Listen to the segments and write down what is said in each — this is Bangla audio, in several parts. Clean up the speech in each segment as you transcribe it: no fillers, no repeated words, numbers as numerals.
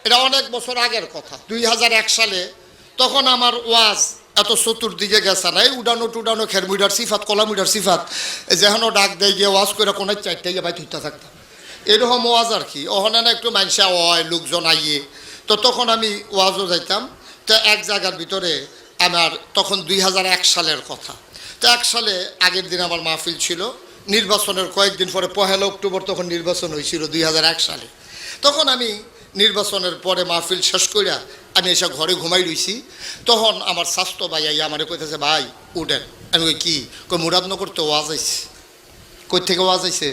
এটা অনেক বছর আগের কথা, 2001 সালে। তখন আমার ওয়াজ এত চতুর্দিকে গেছে না, এই উডানো টুডানো খেরমুইডার সিফাত কলামুইডার সিফাত যেখানে ডাক দেয় গিয়ে ওয়াজ করে কোনো চারটাই ভাই তুইটা থাকতাম, এরকম ওয়াজ আর কি। ওখানে না একটু মানুষা হয়, লোকজন আইয়ে, তো তখন আমি ওয়াজও যাইতাম। তো এক জায়গার ভিতরে আমার তখন 2001 সালের কথা। তো 1 সালে আগের দিন আমার মাহফিল ছিল, নির্বাচনের কয়েকদিন পরে 1 অক্টোবর তখন নির্বাচন হয়েছিল 2001 সালে। তখন আমি নির্বাচনের পরে মাহফিল শেষ করিয়া আমি এসে ঘরে ঘুমাই রইছি। তখন আমার স্বাস্থ্য ভাই আইয়া আমার কইতেছে, ভাই উঠেন। আমি কই কি? কই মুরাদনগর তো ওয়াজ আইছে। কই থেকে ওয়াজ আইছে?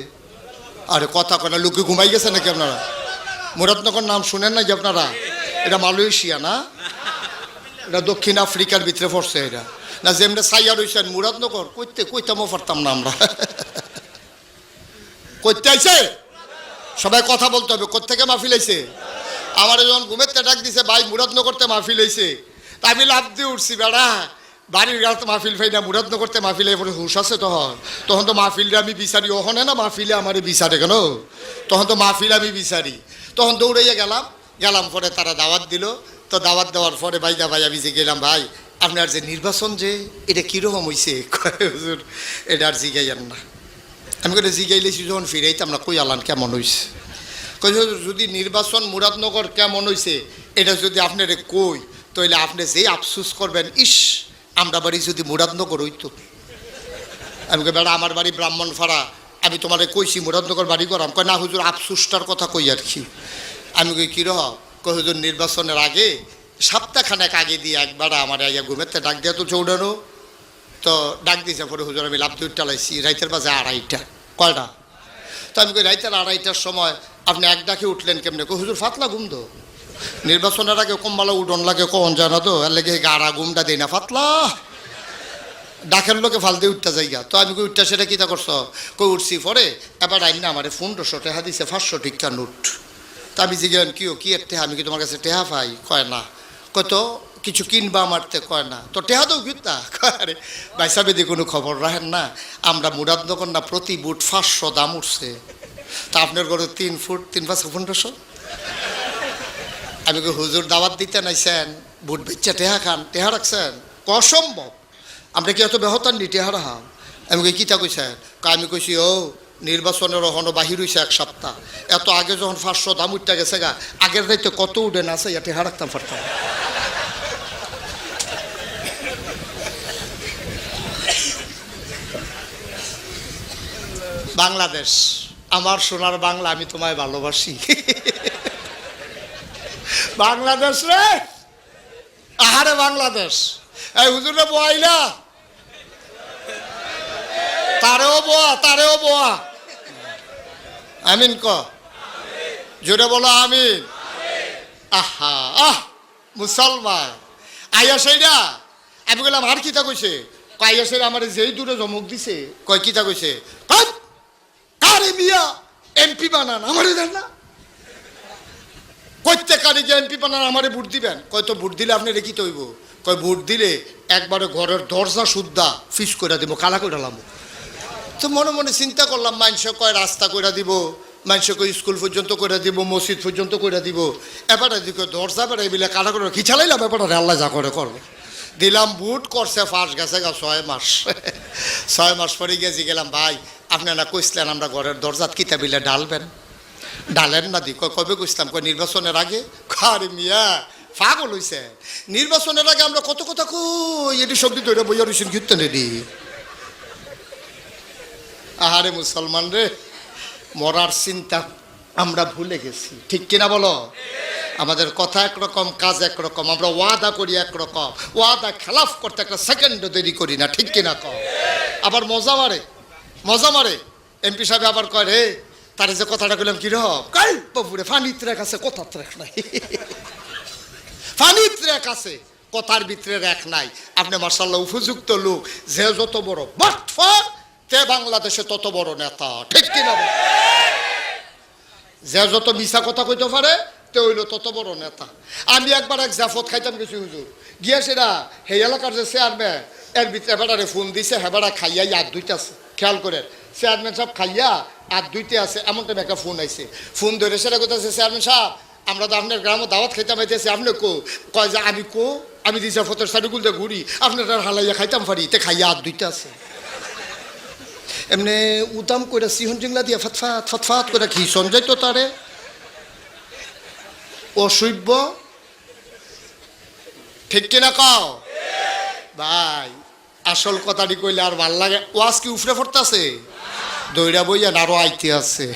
আরে কথা কয় না, লোকে ঘুমাই গেছে নাকি আপনারা? মুরাদনগর নাম শুনেন নাকি আপনারা? এটা মালয়েশিয়া না, এটা দক্ষিণ আফ্রিকার ভিতরে পড়ছে। এটা না যেমনি সাইয়া রইছেন মুরাদনগর কইতামও পারতাম না আমরা। কইতে আইছে সবাই কথা বলতে হবে। কোত্থেকে মাহফিল আইছে? আমার যখন ঘুমেতে ডাক দিছে, ভাই মুরাদনগরতে মাহফিল হইছে, তা আমি লাভ দিয়ে উঠছি। বেড়া বাড়ির গাছ তো মাহফিল ফাই না, মুরাদনগরতে মাহফিল পরে হুশ আছে। তখন তো মাহফিলটা আমি বিচারি, ওখানে না মাহফিলে আমার বিচারে কেন, তখন তো মাহফিল আমি বিচারি। তখন দৌড়াইয়া গেলাম পরে তারা দাওয়াত দিল। তো দাওয়াত দেওয়ার পরে ভাই আমি যে গেলাম, ভাই আপনার যে নির্বাচন যে এটা কীরকম হয়েছে? হুজুর এটা আর জিগাইয়েন না। আমি করে জিগাইলেছি যখন ফিরাইতাম না, কই আলান কেমন হয়েছে? কই যদি নির্বাচন মুরাদনগর কেমন হয়েছে এটা যদি আপনারে কই, তাহলে আপনি যেই আফসুস করবেন, ইস আমরা বাড়ি যদি মুরাদনগর হইতো। আমি কই বেড়া আমার বাড়ি ব্রাহ্মণপাড়া, আমি তোমারে কইছি মুরাদনগর বাড়ি করাম। কয় না হুজুর আফসুসটার কথা কই আর কি। আমি কই কীরহ? কই হুজুর নির্বাচনের আগে সপ্তাহখানেক আগে দিয়ে একবার আমার আইয়া ঘুমেতে ডাক দিয়া তো চৌড়ানো। তো ডাক দিয়েছে পরে হুজুর আমি লাভ দিয়ে টালাইছি রাইতের বাজে 2:30। কয়টা? তো আমি কই রাইতের 2:30টার সময় আপনি এক ডাকে উঠলেন কেমনে? কই হুজুর ফাতলা ঘুম তো, নির্বাচনের আগে কমবালা উডন লাগে কখন জানা তো, এর লেগে গাড়া ঘুমটা দেয় না, ফাতলা ডাকের লোকে ফাল দিয়ে উঠতে যাইগা। তো আমি কই উঠটা সেটা কীটা করছ? কই উঠছি পরে এবার আইন না আমার 1500 টাকা দিছে, 500 টিকা নোট। তা আমি জিজ্ঞেন কি এর টেহা? আমি কি তোমার কাছে টেহা পাই? কয় না। কত কিছু কিনবা আমারতে? কয় না। তো টেহা তো কিনতা? আরে ভাই সাহেব কোনো খবর রাখেন না, আমরা মুরাদনগর না প্রতি বুট 500 দাম উঠছে, তা আপনার ঘরে 3 ফুট 3 5 1500। আমি কই হুজুর দাওয়াত দিতে নাইছেন, বুট বেচা টেহা খান, টেহা রাখছেন? অসম্ভব, আমরা কি এত বেহতান নি টেহা রাখাম? আমি কই কীটা কইছেন? আমি কইছি ও নির্বাচনের ওখানে বাহির হয়েছে 1 সপ্তাহ, এত আগে যখন 500 দাম উঠতে গেছে গা, আগের রাইতে কত উঠে না আছে, টেহা রাখতাম পারতাম। বাংলাদেশ আমার সোনার বাংলা, আমি তোমায় ভালোবাসি। বাংলাদেশ রে, আহারে বাংলাদেশ। এই হুজুরে বইলা তারেও বোয়া আমিন ক জোরে বলো আমিন। আহা আহ মুসলমান আইয়া সেইটা আমি বললাম আর কিতা কইছে? আইয়া সেইটা আমার যেই দূরে জমক দিছে, কয় কিতা কইছে? কারে মিয়া এমপি বানান, আমারে দেন না। প্রত্যেকারে যে এমপি বানান আমারে ভোট দিবেন। কয় তো ভোট দিলে আপনি রেখি তৈব। কয় ভোট দিলে একবারে ঘরের দরজা সুদ্ধা ফিস করে দিব, কালা করে লাম। তো মনে মনে চিন্তা করলাম, মানুষ কয় রাস্তা করে দিব, মানুষ কয় স্কুল পর্যন্ত করে দিব, মসজিদ পর্যন্ত করে দিব, এবারে দিকে দরজা বেড়াই বিলে কালা করে খিচালাইলাম, এবারে আল্লাহ যা করে করবে। দিলাম বুট করছে, ফাঁস গেছে গা 6 মাস। 6 মাস পরে গেছি গেলাম, ভাই আপনারা কইসলেন আমরা ঘরের দরজাত কিতা বিলে ডালবেন, ডালেন না দি। কবে কইসলাম? কয় নির্বাচনের আগে। আরে মিয়া পাগল হইছে, নির্বাচনের আগে আমরা কত কথা কই, এটি শব্দ তৈরি বইয়া রইছেন কীর্তন এটি। আহারে মুসলমান রে, মরার চিন্তা আমরা ভুলে গেছি, ঠিক কিনা বলো? আমাদের কথা একরকম, কাজ একরকম, আমরা ওয়াদা করি একরকম, ওয়াদা খেলাফ করতে একটা সেকেন্ডও দেরি করি না, ঠিক কিনা কম। আবার মজা মারে এমপি সাহেব আবার কয় রে তারে যে কথাটা কইলাম কিরকম? কাই বাবুরে ফানিত রেখ আছে, কথার রেখ নাই। ফানিত রেখ আছে, কথার ভিতরে রেখ নাই। আপনি মাশাআল্লাহ উপযুক্ত লোক, যে যত বড় বাটফার তে বাংলাদেশে তত বড় নেতা, ঠিক কিনা? যে যত মিছা কথা কইতে পারে তে হইল তত বড় নেতা। আমি একবার এক জাফত খাইতাম গেছি হুজুর, গিয়েছে না সেই এলাকার যে চেয়ারম্যান, এর ভিতরে বেড়ারে ফোন দিছে, হেবেড়া খাইয়া হাত ধুইতে আছে, খেয়াল করে চেয়ারম্যান সাহেব খাইয়া হাত ধুইতে আছে, এমন টাইম একটা ফোন আইছে। ফোন ধরে সেটা কোথাছে, চেয়ারম্যান সাহেব আমরা তো আপনার গ্রামে দাওয়াত খাইতাম আইতেছি আপনি কয় যে আমি দিশা ফতর সারিগুল দিয়ে ঘুরি আপনার হালাইয়া খাইতাম পারি তে খাইয়া আর দুইটা আছে এমনি উদাম করে সিহন জিংলা দিয়ে ফতফাত ফতফাত করে খিসন যাইতো তারে অসভ্য ঠিক কিনা কও ভাই আসল কথাটি কইলে আর ভাল লাগে ওয়াজ কি উফরে পড়তাছে দইরা বইয়া আরো আইতে আছে